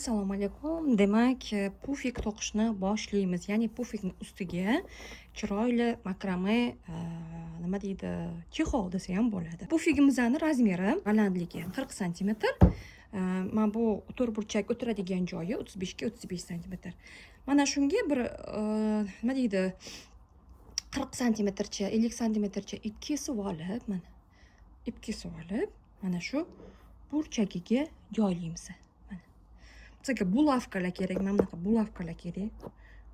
Assalomu alaykum. Demak, pufik to'qishni boshlaymiz. Ya'ni pufikning ustiga chiroyli makrame, nima deydi, chexol desa ham bo'ladi. Pufigimizning razmeri, balandligi 40 sm. Mana bu to'rtburchak o'tiradigan joyi 35 ga 35 sm. Mana shunga bir nima deydi, 40 sm-cha, 50 sm-cha ip kesib olib, mana ip kesib olib, mana shu burchagiga joylaymiz. Bizga bulavkalar kerak, mana bunaqa bulavkalar kerak.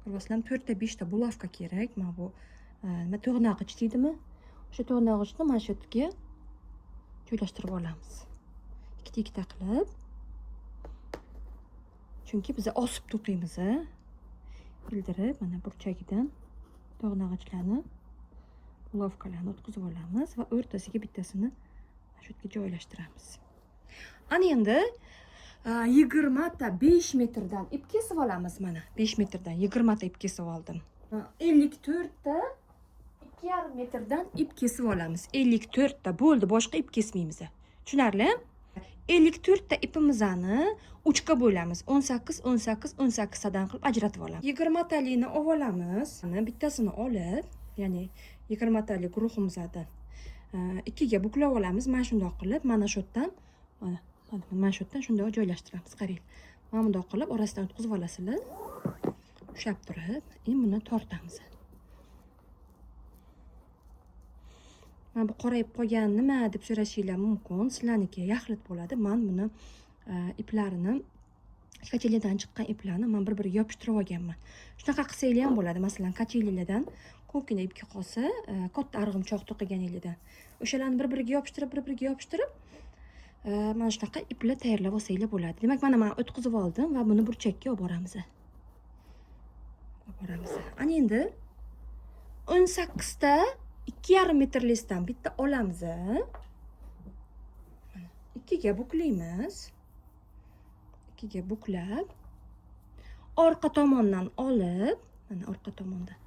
Ko'ryapsizlarmi? 4 ta 5 ta bulavka kerak. Mana bu nima to'g'nag'ich deydimi? O'sha to'g'nag'ichni mana shu yerga joylashtirib olamiz. Ikkita qilib. Chunki biz osib to'qiymiz. Bildirib, mana burchagidan to'g'nag'ichlarni, bulavkalarni o'tkazib olamiz va o'rtasiga bittasini shu yerga joylashtiramiz. Ana endi 20 ta 5 metrdan ip kesib olamiz. Mana 5 metrdan 20 ta ip kesib oldim. 54 ta 2,5 metrdan ip kesib olamiz. 54 ta bo'ldi, boshqa ip kesmaymiz. Tushunarli? 54 ta ipimizni 3 ga bo'lamiz. 18 18 18 tadan qilib ajratib olamiz. 20 talikni olamiz. Mana bittasini olib, ya'ni 20 talik guruhimizdan 2 ga buklab olamiz. Mana shunday qilib, mana shu yerdan mana shu yerdan shunday joylashtiramiz. Qarang. Mana bunday qilib orasidan o'tkazib olasizlar. Ushlab turib, endi buni tortamiz. Mana bu qorayib qolgan nima deb so'rashinglar mumkin. Sizlarniki yaxlit bo'ladi. Men buni iplarini, kachelidan chiqqan iplarni men bir-biriga yopishtirib olganman. Shunaqa qilsanglar ham bo'ladi. Masalan, kachelidan ko'pgina ipga qolsa, katta arg'imchoq to'qiganinglardan o'shalarni bir-biriga yopishtirib mana shunaqa iplar tayyorlab olsanglar bo'ladi. Demak, mana men o'tkazib oldim va buni burchakka olib boramiz. Ana endi 18 ta 2,5 metrlikdan bitta olamiz. 2 ga buklaymiz. 2 ga buklab, orqa tomondan olib, mana orqa tomondan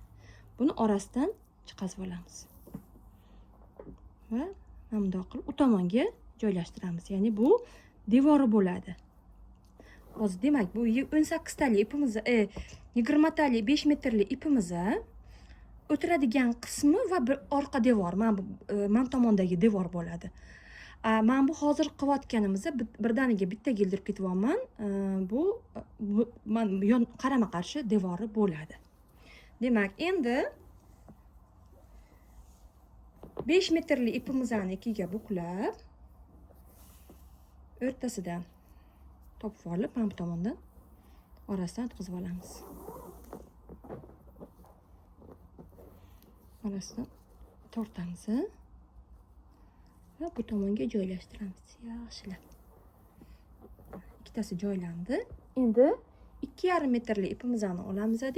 buni orasidan chiqazib olamiz. Va mana bunday qilib u tomonga joylashtiramiz. Ya'ni bu devori bo'ladi. Hozir demak, bu 18 talik ipimiz, 20 talik 5 metrlik ipimiz o'tiradigan qismi va bir orqa devor, mana tomondagi devor bo'ladi. Men bu hozir qilayotganimizni birdaniga bitta keldirib ketyapman. Bu men qarama-qarshi devori bo'ladi. Demak, endi 5 metrlik ipimizni 2 ga buklab, o'rtasidan topib olib, mana bu tomondan orasidan o'tkazib olamiz. Orasidan tortamiz va bu tomonga joylashtiramiz. Yaxshilab. Ikkitasi joylandi. Endi 2,5 metrlik ipimizni olamiz-da.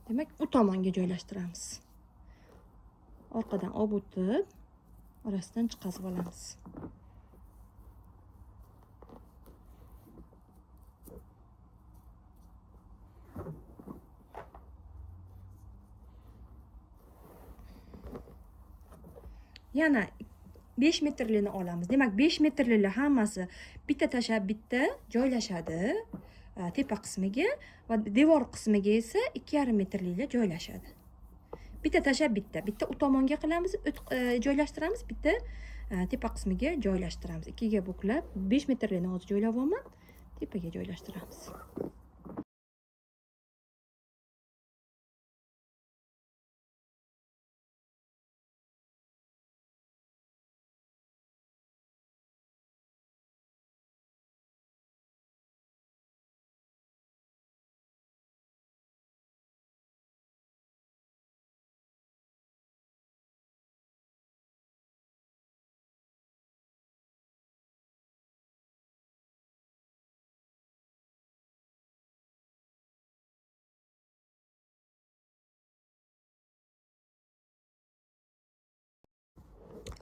Demak, u tomonga joylashtiramiz. Orqadan olib o'tib, orasidan chiqazib olamiz. Yana 5 metrlikni olamiz. Demak, 5 metrliklar hammasi bitta tashab bitta joylashadi tepa qismiga va devor qismiga esa 2,5 metrliklar joylashadi. Bitta tashab bitta u tomonga qilamiz, joylashtiramiz, bitta tepa qismiga joylashtiramiz. 2 ga buklab, 5 metrlikni hozir joylab olman, tepaga joylashtiramiz.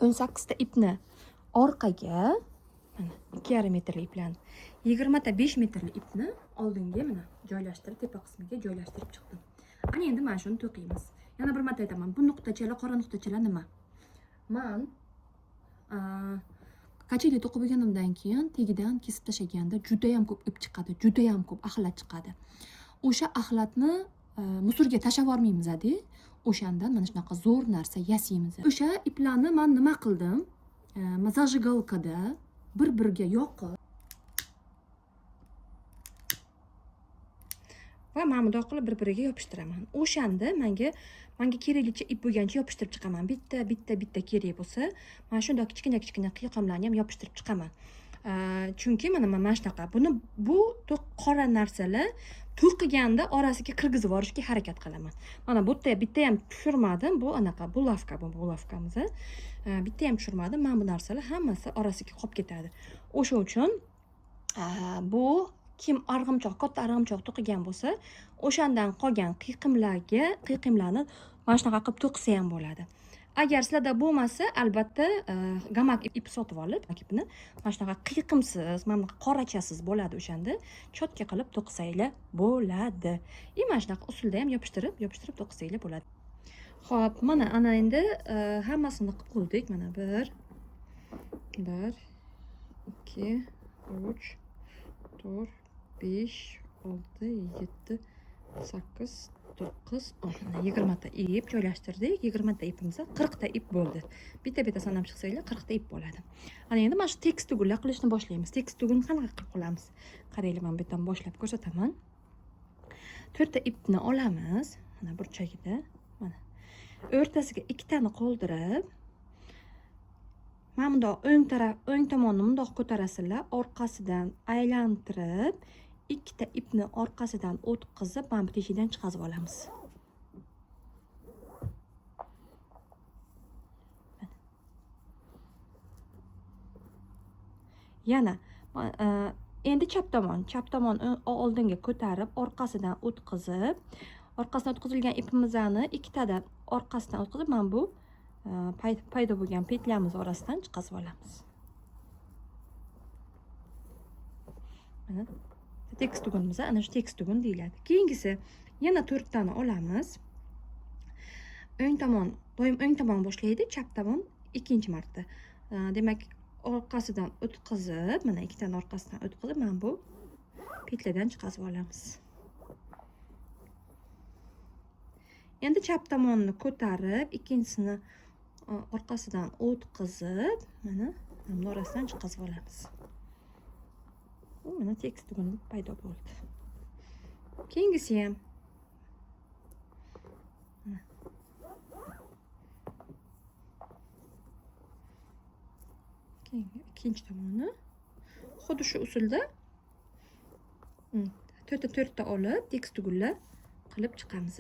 On 18 ta ipni orqaga, mana 2,5 metrli iplarni, 20 ta 5 metrli ipni oldinga mana joylashtirib, tepa qismiga joylashtirib chiqdim. Ana endi mana shuni to'qiymiz. Yana bir marta aytaman, bu nuqtachalar, qora nuqtachalar nima? Men Kacheli to'qib bo'lganimdan keyin tagidan kesib tashlaganda juda ham ko'p ip chiqadi, juda ham ko'p axlat chiqadi. O'sha axlatni musorga tashlab yubormaymiz-da. O'shandan mana shunaqa zo'r narsa yasaymiz. O'sha iplarni men nima qildim? Mazajigalkada bir-biriga yoqib va mana bundoq qilib bir-biriga yopishtiraman. O'shanda menga keraklicha ip bo'lgancha yopishtirib chiqaman. Bitta kerak bo'lsa, mana shunday kichkina qiyiqimlarni ham yopishtirib chiqaman. Chunki mana shunaqa. Bu qora narsalar to'qiganda orasiga kirgizib yuborishga harakat qilaman. Mana bu yerda bitta ham tushirmadim. Bu anaqa bulavkamiz. Bitta ham tushirmadim. Mana bu narsalar hammasi orasiga qolib ketadi. O'sha uchun bu kim katta arg'imchoq to'qigan bo'lsa, o'shandan qolgan qiyiqimlarni mana shunaqa qilib to'qisa ham bo'ladi. Agar sizlarda bo'lmasa, albatta gamak ip sotib olib, ipni mana shunaqa qiyiqimsiz, mana bunaqa qorachasiz bo'ladi o'shanda, cho'tka qilib to'qisanglar bo'ladi. Mana shunaqa usulda ham yopishtirib to'qisanglar bo'ladi. Xo'p, mana ana endi hammasini qilib bo'ldik. Mana 1 2 3 4 5 6 7 8 9 10 20 ta ip joylashtirdik. 20 ta ipimiz 40 ta ip bo'ldi. Bitta sanab chiqsanglar 40 ta ip bo'ladi. Ana endi mana shu tekst tugunlar qilishni boshlaymiz. Tekst tugun qanaqa qilib qilamiz? Qaranglar, men bu yerdan boshlab ko'rsataman. 4 ta ipni olamiz. Mana burchagida, mana o'rtasiga 2 tani qoldirib, mana bundoq o'ng tomonni bundoq ko'tarasizlar, orqasidan aylantirib, 2 ta ipni orqasidan o'tkazib, mana bu teshidan chiqazib olamiz. Yana endi chap tomon oldinga ko'tarib, orqasidan o'tkazilgan ipimizni 2 tadan orqasidan o'tkazib, mana bu paydo bo'lgan petlamiz orasidan chiqazib olamiz. Mana tekst tugunimiz, ana shu tekst tugun deyiladi. Keyingisi yana 4 tani olamiz. Doim o'ng tomon boshlaydi, chap tomon ikkinchi marta. Demak, orqasidan o'tkazib, mana 2 tani orqasidan o'tkazib, mana bu petladan chiqazib olamiz. Endi chap tomonni ko'tarib, ikkinchisini orqasidan o'tkazib, mana bu orasidan chiqazib olamiz. Mana tekst tuguni paydo bo'ldi. Keyingisi ham ikkinchi tomoni xuddi shu usulda 4 ta olib, tekst tugunlar qilib chiqamiz.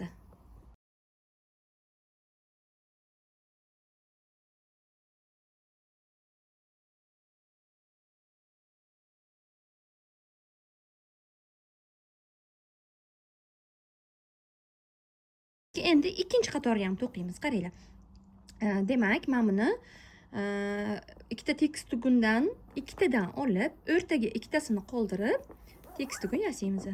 Endi ikkinchi qatorni ham to'qiymiz. Qaranglar. Demak, men buni ikkita tekst tugundan ikkitadan olib, o'rtaga ikkitasini qoldirib, tekst tugun yasaymiz.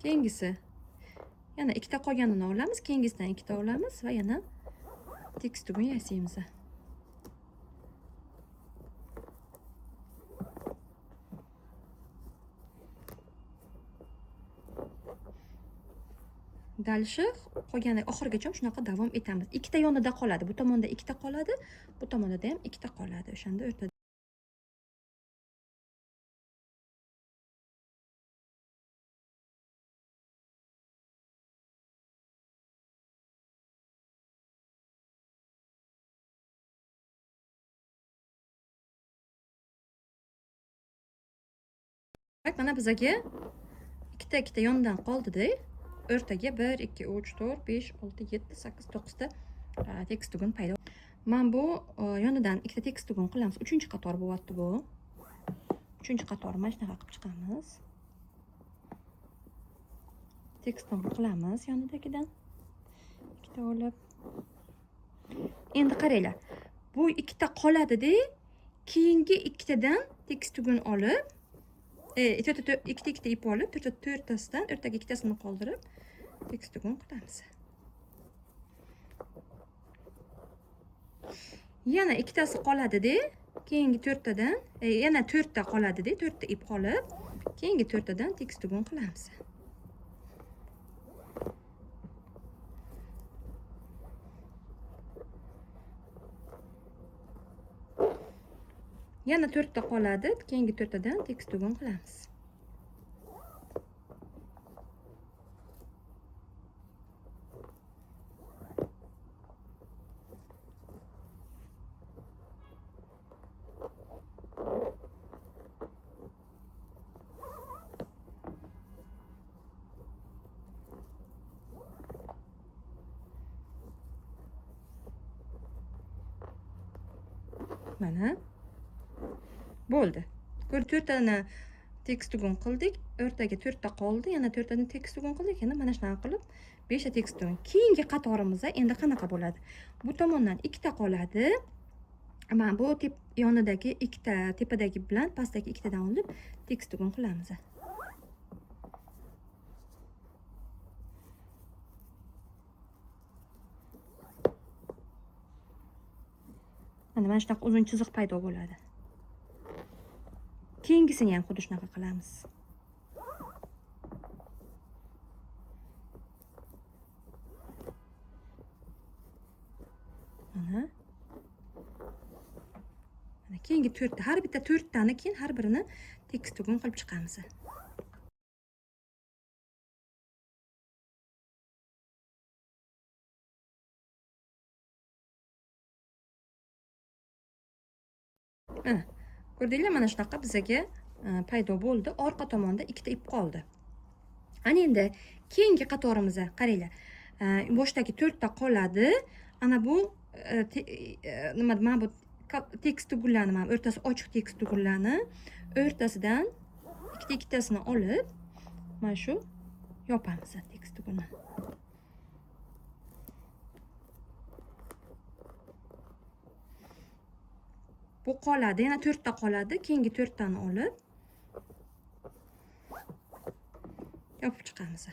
Keyingisi yana ikkita qolganini olamiz, keyingisidan ikkita olamiz va yana tekst tugun yasaymiz. Dalishi qolgani oxirigacha shunaqa davom etamiz. Ikkita yonida qoladi. Bu tomonda ikkita qoladi, bu tomonda ham ikkita qoladi. O'shanda o'rtada mana bizga ikkita yondan qoldi-da. O'rtaga 1 2 3 4 5 6 7 8 9 ta tekst tugun paydo. Men bu yonidan ikkita tekst tugun qilamiz. 3-qator bo'lyapti bu. 3-qator mana shunaqa qilib chiqamiz. Tekst tugun qilamiz yonidagidan. Ikkita olib. Endi qaranglar. Bu ikkita qoladi-da. keyingi ikkitadan tekis tugun olib, ikkita ip olib, to'rttasidan o'rtaga ikkitasini qoldirib, tekis tugun qilamiz. Yana ikkitasi qoladi-da, keyingi to'rttadan, yana to'rtta qoladi-da, to'rtta ip qolib, keyingi to'rttadan tekis tugun qilamiz. Yana to'rtta qoladi, keyingi to'rttadan tekis tugun qilamiz. Mana bo'ldi. Ko'r, to'rttani tekis tugun qildik, o'rtaga to'rtta qoldi, yana to'rttani tekis tugun qildik, yana mana shunaqa qilib 5 ta tekis tugun. Keyingi qatorimizda endi qanaqa bo'ladi? Bu tomondan ikkita qoladi. Mana bu yonidagi ikkita, tepadagi bilan pastdagi ikkitadan olib tekis tugun qilamiz. Mana shunaqa uzun chiziq paydo bo'ladi. Keyingisini ham xuddi shunaqa qilamiz. Mana keyingi to'rtta, har bitta to'rttani keyin har birini tekis tugun qilib chiqamiz. Ko'rdinglar, mana shunaqa bizaga paydo bo'ldi. Orqa tomonda ikkita ip qoldi. Ana endi keyingi qatorimizga qaranglar. Boshdagi 4 ta qoladi. Ana bu nima, mana bu tekis tugunlarni, mana o'rtasi ochiq tekis tugunlarni o'rtasidan ikkitasini olib, mana shu yopamiz tekis tugunni. Bu qoladi, yana 4 ta qoladi. Keyingi 4 tani olib yopib chiqamiz.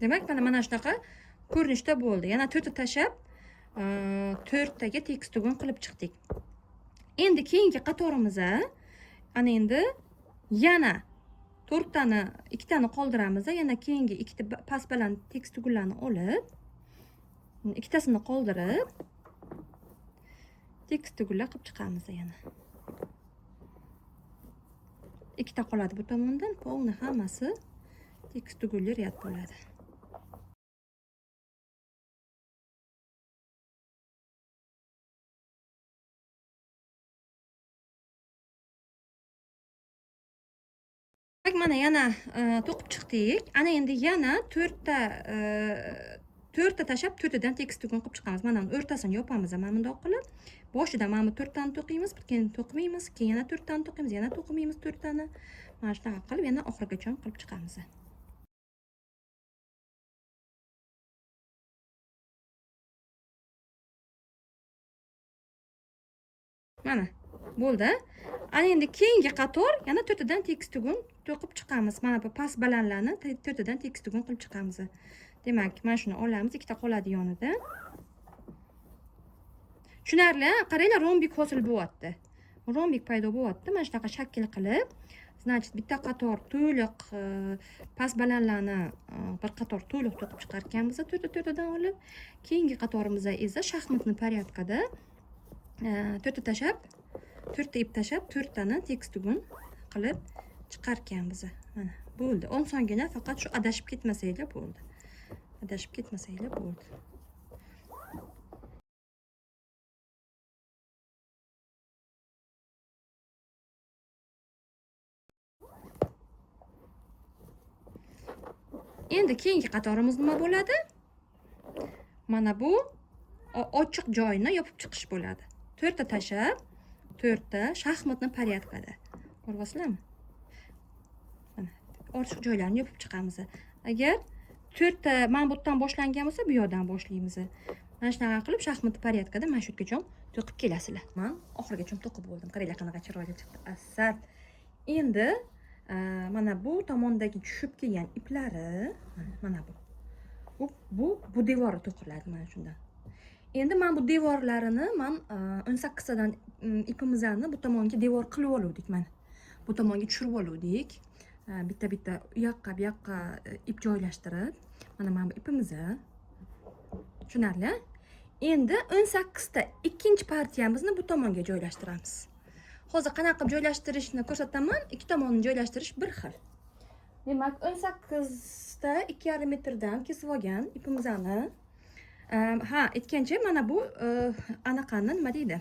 Demak, mana shunaqa ko'rinishda bo'ldi. Yana 4 ta tashab, 4 taga tekis tugun qilib chiqdik. Endi keyingi qatorimizda ana endi yana 4 tani, 2 tani qoldiramiz. Yana keyingi ikkita past baland tekis tugunlarni olib, ikkitasini qoldirib, tekis tugunlar qilib chiqamiz yana. Ikkita qoladi bu tomondan, polni hammasi tekis tugunlar yat bo'ladi. Mana yana to'qib chiqdik. Ana endi yana 4 ta tashab 4 tadan tekis tugun qilib chiqamiz. Mana o'rtasini yopamiz mana bundoq qilib. Boshida mana bu 4 tani to'qiymiz, keyin to'qmaymiz, keyin yana 4 tani to'qiymiz, yana to'qmaymiz 4 tani. Mana shunaqa qilib yana oxirigacha qilib chiqamiz. Mana bo'ldi. Ana endi keyingi qator yana 4 tadan tekis tugun to'qib chiqamiz. Mana bu past balandlarni 4 tadan tekis tugun qilib chiqamiz. Demak, mana shuni olamiz, ikkita qoladi yonida. Tushunarli, qaranglar, rombik hosil bo'lyapti. Rombik paydo bo'lyapti. Mana shunaqa shakl qilib Значит, bitta qator to'liq past balandlarni bir qator to'liq to'qib chiqarganmiz to'rttadan olib. Keyingi qatorimizda esa shaxmatni porядкада to'rtta tashab, to'rtta ip tashab, to'rttani tekis tugun qilib chiqarganmiz. Mana bo'ldi. Osongina, faqat shu adashib ketmasanglar bo'ldi. Adashib ketmasanglar bo'ldi. Endi keyingi qatorimiz nima bo'ladi? Mana bu ochiq joyini yopib chiqish bo'ladi. To'rtta tashab, to'rtta shaxmatni porядкада. Ko'ryapsizlarmi? Mana ochiq joylarni yopib chiqamiz. Agar to'rtta mana bu yerdan boshlangan bo'lsa, bu yoqdan boshlaymiz. Mana shunaqa qilib shaxmatni porядкада mana shu yergacha to'qib kelasizlar. Men oxirigacha to'qib bo'ldim. Qaranglar qanaqa chiroyli chiqdi. Asal. Endi mana bu tomondagi tushib kelgan iplari mana bu. Bu devori to'qiladi mana shundan. Endi men bu devorlarini men 18 tadan ipimizni bu tomonga devor qilib oldik mana. Bu tomonga tushirib oldik. Bitta u yoqqa ip joylashtirib, mana bu ipimizni tushunarli. Endi 18 ta ikkinchi partiyamizni bu tomonga joylashtiramiz. Hozir qanaqa qilib joylashtirishni ko'rsataman. Ikki tomonni joylashtirish bir xil. Demak, 18 ta 2,5 metrdan kesib olgan ipimizni aytgancha mana bu anaqani nima deydi?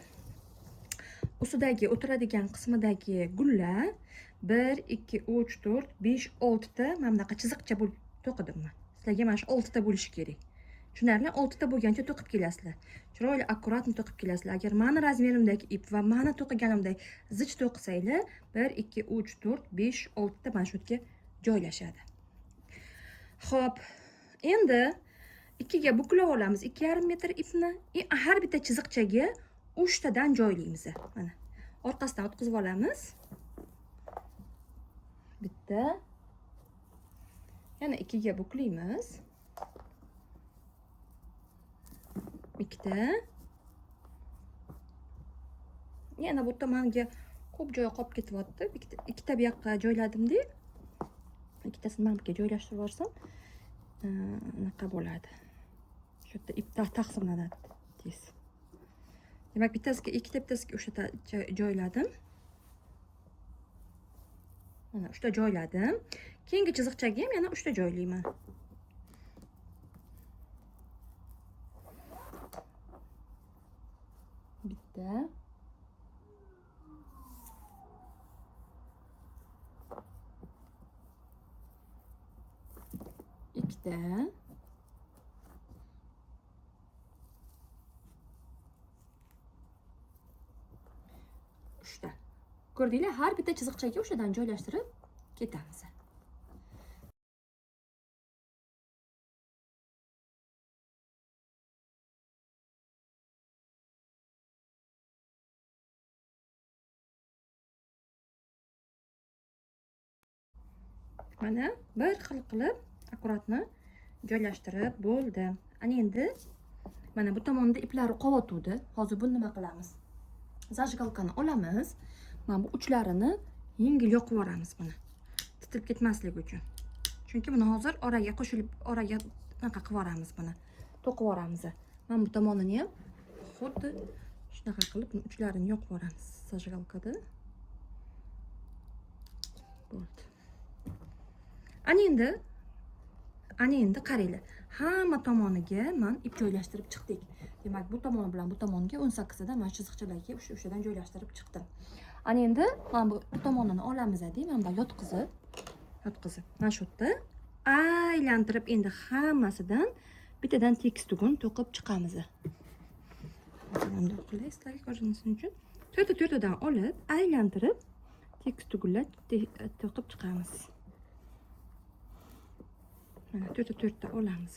Ustidagi o'tiradigan qismidagi gullar 1 2 3 4 5 6 ta mana bunaqa chiziqcha bo'lib to'qidim men. Sizlarga mana shu 6 ta bo'lishi kerak. Tushunarli? 6 ta bo'lgancha to'qib kelasizlar. Chiroyli akkuratni to'qib kelasizlar. Agar meni razmerimdagi ip va meni to'qiganimdek zich to'qisanglar 1 2 3 4 5 6 ta mana shu yerga joylashadi. Xo'p, endi ikkiga buklab olamiz 2,5 metr ipni. Har bitta chiziqchaga 3 tadan joylaymiz. Mana orqasidan o'tkazib olamiz. Bitta. Yana ikkiga buklaymiz. Ikkita. Yana bu tomonga ko'p joy qolib ketyapti. Ikkita bu yoqqa joyladim-da. Ikkitasini mana bu yerga joylashtirib yuborsam, anaqa bo'ladi. Shu yerda ip taqsimlanadi tez. Demak, bittasiga ikkita, bittasiga o'sha joyladim. Mana uchta joyladim. Keyingi chiziqchaga ham yana 3 ta joylayman. Bitta. Ikkita. Uchta. Ko'rdinglar, har bitta chiziqchaga o'shadan joylashtirib ketamiz. Mana bir xil qilib akkuratni joylashtirib bo'ldi. Ana endi mana bu tomonda iplari qolotuvdi. Hozir buni nima qilamiz? Zajgalkani olamiz. Mana bu uchlarini yengil yoqib yuboramiz buni. Titilib ketmasligi uchun. Chunki buni hozir oraga qo'shilib, oraga anaqa qilib yuboramiz buni. To'qib yuboramiz. Mana bu tomonini ham xuddi shunaqa qilib uchlarini yoqib yuboramiz zajgalkada. Bo'ldi. Ana endi qaranglar. Hamma tomoniga men ip joylashtirib chiqdik. Demak, bu tomoni bilan bu tomonga 18 tadan mana chiziqchalarga o'shadan joylashtirib chiqdim. Ana endi men bu tomonini olamiz deyman, mana bunday yotqizib. Mana shu yerda aylantirib endi hammasidan bittadan tekis tugun to'qib chiqamiz. Bunday qilay, sizlarga ko'rinishi uchun. To'rttadan olib, aylantirib tekis tugunlar to'qib chiqamiz. Mana to'rtta olamiz.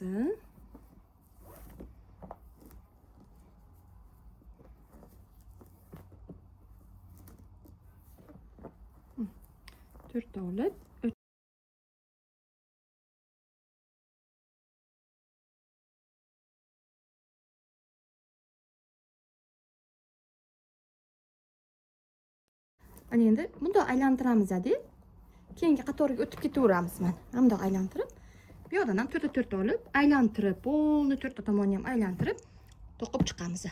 To'rtta olib ana endi bunday aylantiramiz-da. keyingi qatoriga o'tib ketaveramiz. Mana bundoq aylantirib, bu yoqdan ham 4 olib, aylantirib, polni 4 tomonni ham aylantirib to'qib chiqamiz.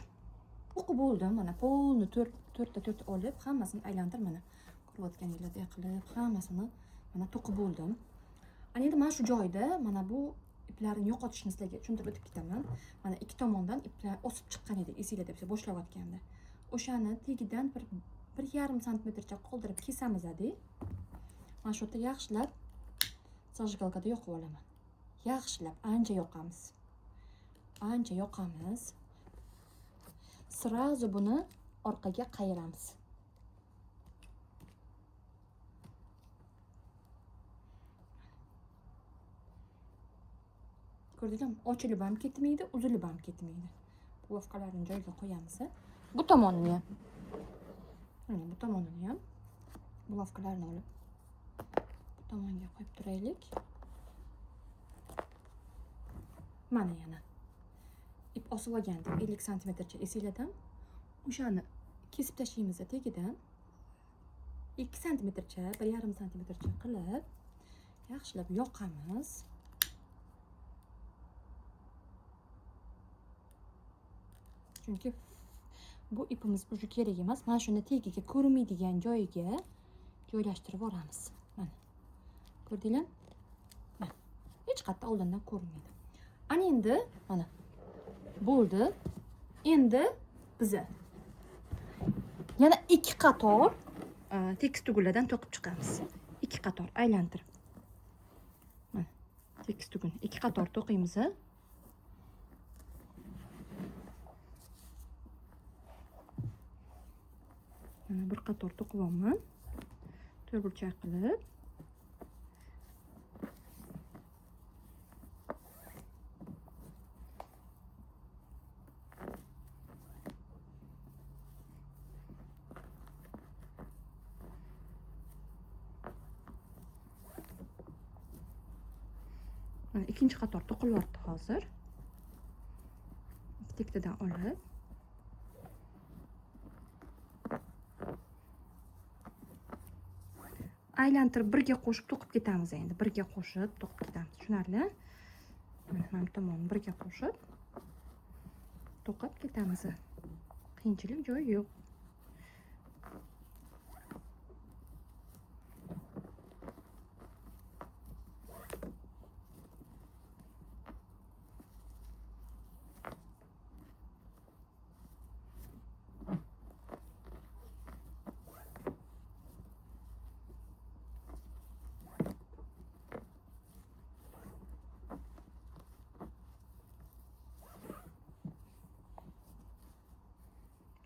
To'qib bo'ldim. Mana polni 4 olib, hammasini aylantirib mana ko'rayotganingizdek qilib, hammasini mana to'qib bo'ldim. Ana endi mana shu joyda mana bu iplarni yo'qotishni sizlarga tushuntirib o'tib ketaman. Mana ikki tomondan iplar o'sib chiqqan edi, esingizda deb boshlayotganda. O'shani tagidan 1,5 santimetrcha qoldirib kesamiz-da. Mana shu yerda yaxshilab zажигалкада yoqib olaman. Yaxshilab ancha yoqamiz. Ancha yoqamiz. Srazu buni orqaga qayiramiz. Ko'rdingizmi? Ochilib ham ketmaydi, uzilib ham ketmaydi. Bulovkalarni joyiga qo'yamiz. Bu tomonini ham. Mana bu tomonini ham bulovkalarni olib bu tomonga qo'yib turaylik. Mana yana ip osib olgandim 50 santimetrcha esingizdan. O'shani kesib tashlaymiz tagidan 2 santimetrcha, 1,5 santimetrcha qilib yaxshilab yoqamiz. Chunki bu ipimiz uji kerak emas. Mana shuni tagiga ko'rinmaydigan joyiga joylashtirib olamiz. Mana. Ko'rdinglar? Mana. Hech qayerda oldindan ko'rinmaydi. Ana endi mana bo'ldi. Endi biz yana 2 qator tekis tugunlardan to'qib chiqamiz. 2 qator aylantirib. Mana tekis tugun 2 qator to'qiymiz. Mana bir qator to'qiyapman. To'rtburchak qilib. Mana ikkinchi qator to'qilyapti hozir. Ikkitadan olib aylantirib birga qo'shib to'qib ketamiz endi. Birga qo'shib to'qib ketamiz. Tushunarli? Mana tomonni birga qo'shib to'qib ketamiz. Qiyinchilik joyi yo'q.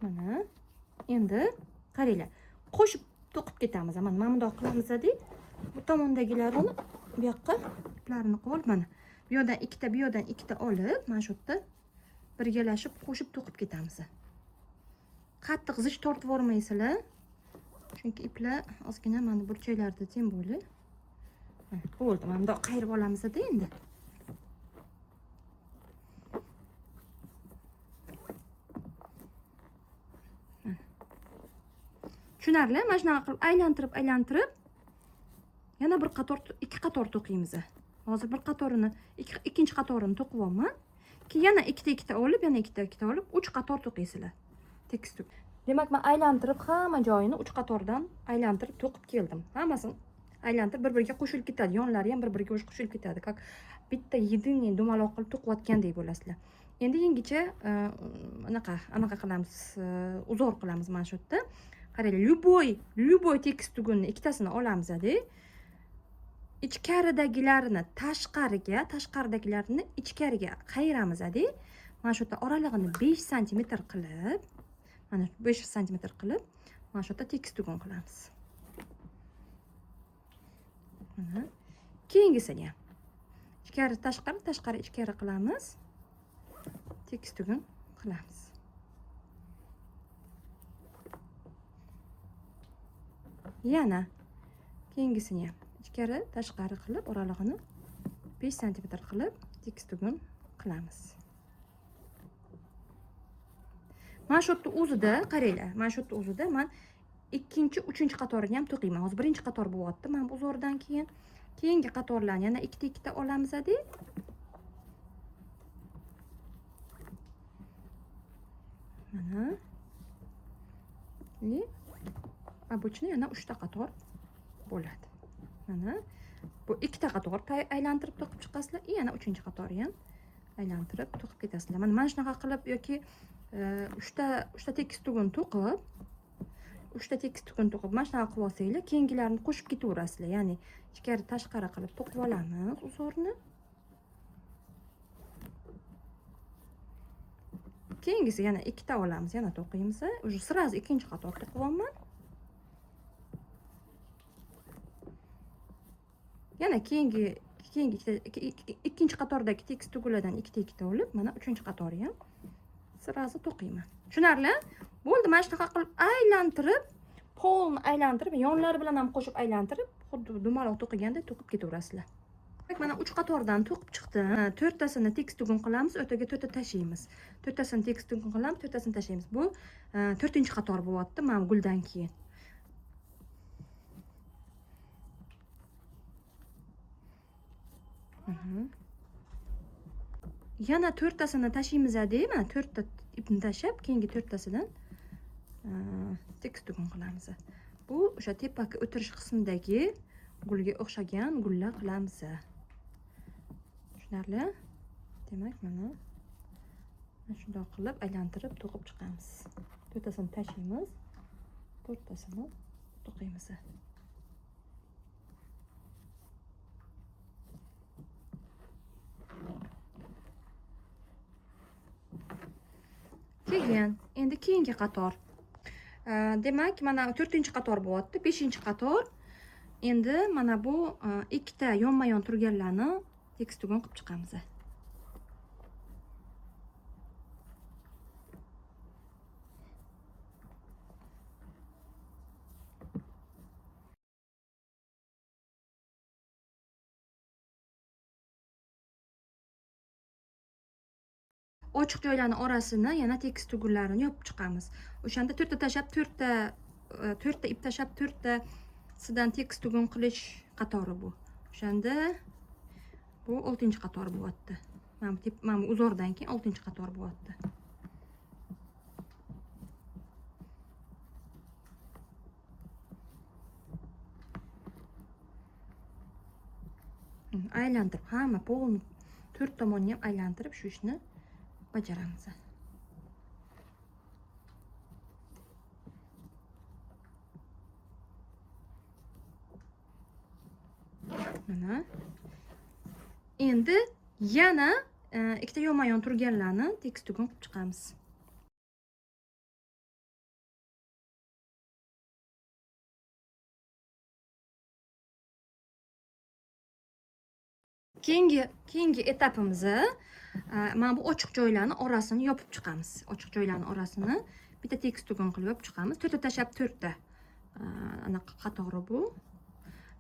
Mana endi qaranglar, qo'shib to'qib ketamiz. Mana bundoq qilamiz-da. Bu tomondagilarini bu yoqqa iplarini qo'yib mana bu yoqdan ikkita, bu yoqdan ikkita olib, mana shu yerda birgalashib qo'shib to'qib ketamiz. Qattiq zich tortib yormaysizlar. Chunki iplar ozgina mana burchaklarda teng bo'ldi. Bo'ldi. Mana bundoq qayirib olamiz-da endi. Tushunarli? Mana shunaqa qilib aylantirib yana bir qator, 2 qator to'qiymiz. Hozir bir qatorini, ikkinchi qatorini to'qiyapman. Keyin yana ikkita olib, yana ikkita olib 3 qator to'qiysizlar. Tekis to'q. Demak, men aylantirib hamma joyini 3 qatordan aylantirib to'qib keldim. Hammasini aylantirib bir-biriga qo'shilib ketadi. Yonlari ham bir-biriga qo'shilib ketadi. Как bitta yedinni dumaloq qilib to'qiyotgandek bo'lasizlar. Endi yengicha anaqa qilamiz, uzor qilamiz mana shu yerda. Qaranglar, любой tekis tugunni ikkitasini olamiz-da. Ichkaridagilarini tashqaridagilarini ichkariga qayiramiz-da. Mana shu yerda oralig'ini 5 cm qilib, mana 5 cm qilib, mana shu yerda tekis tugun qilamiz. Mana keyingisini ham ichkari tashqari ichkari qilamiz. Tekis tugun qilamiz. Yana keyingisini ham ichkari tashqari qilib, oralig'ini 5 cm qilib tekis tugun qilamiz. Mana shu yerda o'zida, qaranglar, mana shu yerda o'zida men ikkinchi, uchinchi qatorini ham to'qiyman. Hozir birinchi qator bo'lyapti. Mana bu uzordan keyingi qatorlarni yana ikkita olamiz-da. Mana. Обычно yana 3 ta qator bo'ladi. Mana bu ikkita qator aylantirib to'qib chiqasizlar, yana 3-qatorni ham aylantirib to'qib ketasizlar. Mana shunaqa qilib yoki 3 ta tekis tugun to'qib, mana shunaqa qilib olsanglar, keyingilarni qo'shib ketaverasizlar. Ya'ni ichkari tashqari qilib to'qib olamiz uzorni. Keyingisi yana ikkita olamiz, yana to'qiymiz. Уже сразу ikkinchi qator to'qiyapman. Yana keyingi ikkinchi qatordagi tekis tugulardan ikkita olib, mana 3-qatorni ham sразу to'qiyman. Tushunarli? Bo'ldi, mana shunaqa qilib aylantirib, polni aylantirib, yonlari bilan ham qo'shib aylantirib, xuddi dumaloq to'qiganda to'qib ketaverasizlar. Mana 3 qatordan to'qib chiqdim. 4tasini tekis tugun qilamiz, o'rtaga 4 ta tashlaymiz. 4tasini tekis tugun qilamiz, 4tasini tashlaymiz. Bu 4-qator bo'lyapti, mana guldan keyin. Yana 4tasini tashlaymiz-da, mana 4 ta ipni tashlab, keyingi 4tasidan tekis tugun qilamiz. Bu o'sha tepaga o'tirish qismidagi gulga o'xshagan gullar qilamiz. Tushunarli? Demak, mana shunday qilib aylantirib to'qib chiqamiz. 4tasini tashlaymiz, 4tasini to'qiymiz. Keyin endi keyingi qator. Demak, mana 4-qator bo'lyapti, 5-qator. Endi mana bu ikkita yonma-yon turganlarni tekis tugun qilib chiqamiz. Ochiq joylarni orasini yana tekis tugunlarini yopib chiqamiz. O'shanda 4 ta tashlab, 4 ta ip tashlab, 4 tasidan tekis tugun qilish qatori bu. O'shanda bu 6-qator bo'lyapti. Mana bu uzordan keyin 6-qator bo'lyapti. Aylantirib, hamma polni 4 tomonni ham aylantirib shu ishni bajaramiz. Mana. Endi yana ikkita yonma-yon turganlarni tekis tugun qilib chiqamiz. Keyingi etapimiz mana bu ochiq joylarni orasini yopib chiqamiz. Ochiq joylarni orasini bitta tekis tugun qilib yopib chiqamiz. 4 ta tashlab 4 ta anaqa qatori bu.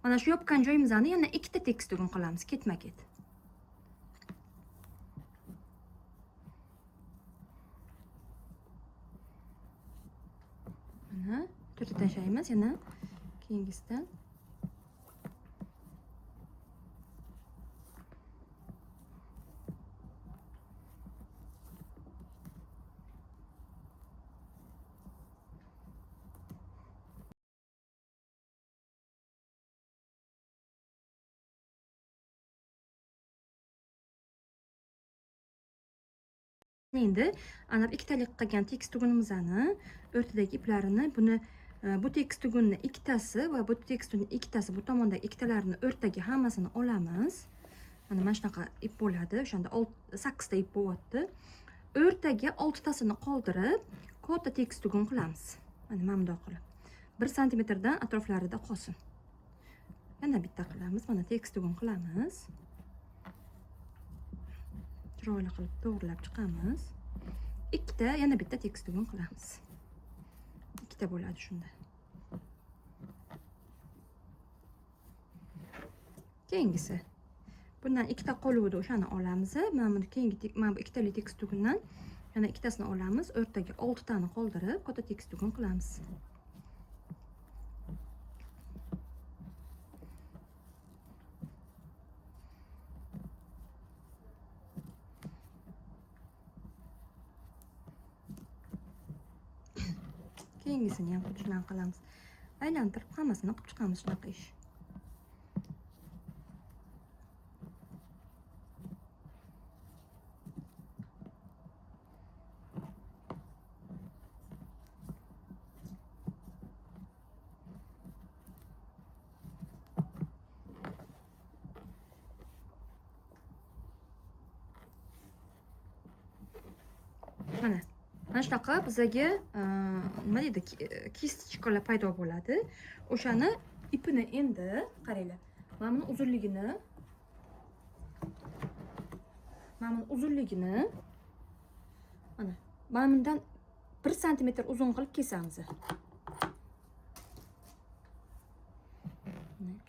Mana shu yopgan joyimizni yana ikkita tekis tugun qilamiz, ketma-ket. Mana 4 ta tashlaymiz, yana keyingisidan. Endi ana ikkitalik qilgan tekis tugunimizni o'rtadagi iplarini bu tekis tugunni ikkitasi va bu tekis tugunni ikkitasi bu tomondagi ikkitalarini o'rtaga hammasini olamiz. Mana shunaqa ip bo'ladi. O'shanda 8 ta ip bo'lyapti. O'rtaga 6 tasini qoldirib, katta tekis tugun qilamiz. Mana bundoq qilib 1 santimetrdan atroflarida qolsin. Yana bitta qilamiz. Mana tekis tugun qilamiz. Chiroyli qilib to'g'rilab chiqamiz. Ikkita, yana bitta tekis tugun qilamiz. Ikkita bo'ladi shunda. Keyingisi. Bundan ikkita qoluvdi, o'shani olamiz. Mana bu ikkitali tekis tugundan yana ikkitasini olamiz. O'rtaga 6 tani qoldirib, katta tekis tugun qilamiz. keyingisini ham xuddi shunaqa qilamiz. Aylantirib hammasini qilib chiqamiz shunaqa ish. Mana shunaqa bizga nima deydi, kistочкалар paydo bo'ladi. O'shani ipini endi qaranglar. Mana buni uzunligini mana bundan 1 sm uzun qilib kesamiz.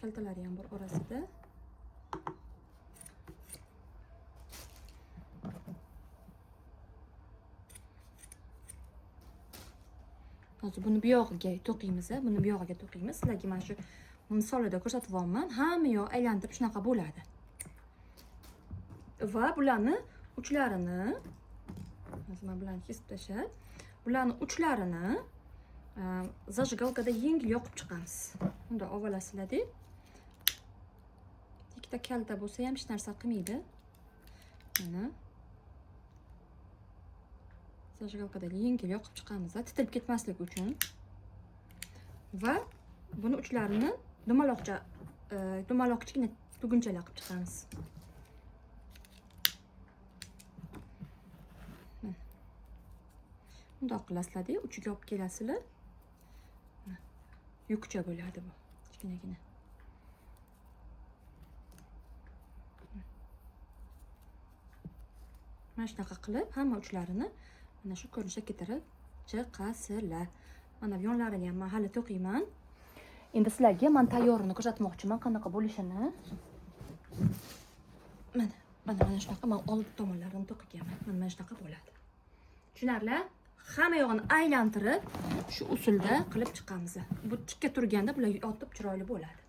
Kaltalari ham bor orasida. Hozir buni bu yog'iga to'qiymiz, buni bu yog'iga to'qiymiz. Sizlarga mana shu misolida ko'rsatyapman. Hamma yoq aylantirib shunaqa bo'ladi. Va bularni uchlarini hozir men bilan kesib tashlab, bularni uchlarini zajgalkada yengil yoqib chiqamiz. Unda ovalasizlar-da. Ikkita kalta bo'lsa ham hech narsa qilmaydi. Mana zajgalkada yengil yoqib chiqamiz, titilib ketmasligi uchun. Va buni uchlarini dumaloq kichkina tugunchalar qilib chiqamiz. Bundoq qilasizlar-da, uchiga olib kelasizlar. Yukcha bo'ladi bu, kichkinagina. Mana shunaqa qilib hamma uchlarini mana shu ko'rinishga keltirib chiqasizlar. Mana bu yonlarini ham men hali to'qiyman. Endi sizlarga men tayyorini ko'rsatmoqchiman, qanaqa bo'lishini. Mana shunaqa men old tomonlarini to'qiganman. Mana shunaqa bo'ladi. Tushunarlar? Hamma yog'ini aylantirib shu usulda qilib chiqamiz. Bu tikka turganda bular yotib chiroyli bo'ladi.